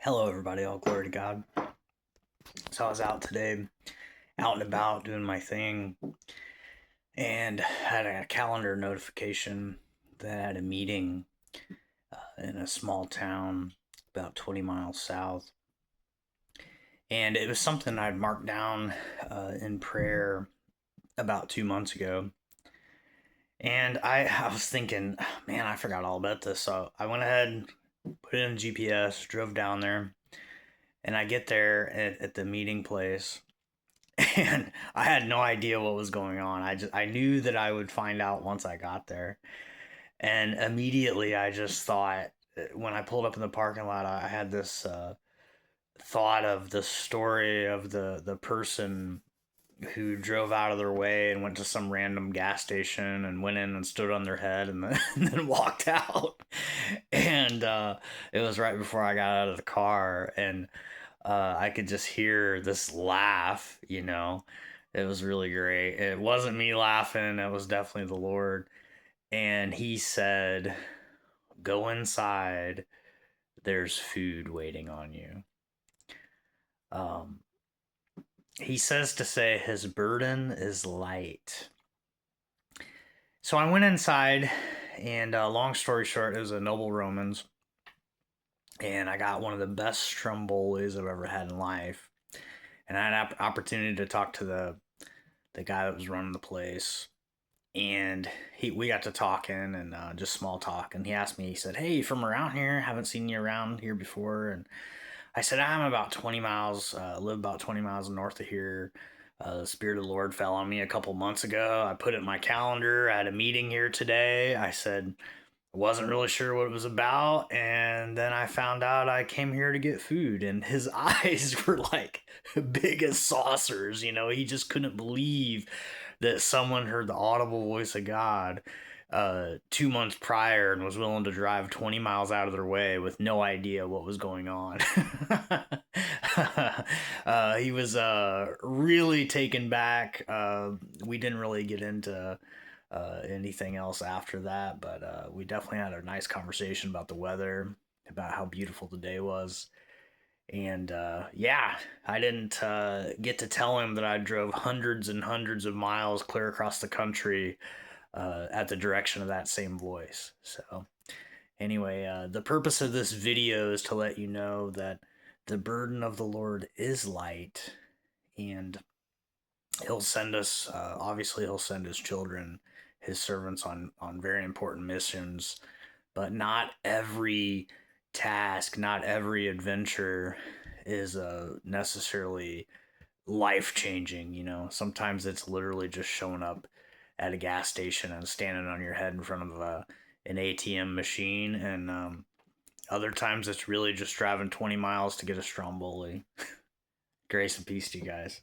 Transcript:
Hello, everybody. All glory to God. So I was out today, out and about doing my thing, and had a calendar notification that I had a meeting in a small town about 20 miles south. And it was something I'd marked down in prayer about 2 months ago. And I was thinking, man, I forgot all about this. So I went ahead, put it in GPS, drove down there, and I get there at the meeting place, and I had no idea what was going on. I knew that I would find out once I got there, and immediately I just thought when I pulled up in the parking lot, I had this thought of the story of the person who drove out of their way and went to some random gas station and went in and stood on their head and then, and then walked out. And it was right before I got out of the car, and I could just hear this laugh, you know. It was really great. It wasn't me laughing, it was definitely the Lord. And he said, "Go inside, there's food waiting on you." Um, he says to say his burden is light. So I went inside, and long story short, it was a Noble Romans, and I got one of the best Strombolis I've ever had in life. And I had an opportunity to talk to the guy that was running the place, and we got to talking and just small talk. And he asked me, he said, "Hey, you from around here? Haven't seen you around here before." And I said, "I'm about 20 miles, live about 20 miles north of here. The Spirit of the Lord fell on me a couple months ago. I put it in my calendar. I had a meeting here today." I said, "I wasn't really sure what it was about. And then I found out I came here to get food." And his eyes were like big as saucers. You know, he just couldn't believe that someone heard the audible voice of God 2 months prior and was willing to drive 20 miles out of their way with no idea what was going on. He was really taken back. We didn't really get into anything else after that, but we definitely had a nice conversation about the weather, about how beautiful the day was. And yeah, I didn't get to tell him that I drove hundreds and hundreds of miles clear across the country at the direction of that same voice. So, anyway, the purpose of this video is to let you know that the burden of the Lord is light, and He'll send us, obviously, He'll send His children, His servants, on very important missions, but not every task, not every adventure is necessarily life changing. You know, sometimes it's literally just showing up at a gas station and standing on your head in front of an ATM machine, and other times it's really just driving 20 miles to get a Stromboli. Grace and peace to you guys.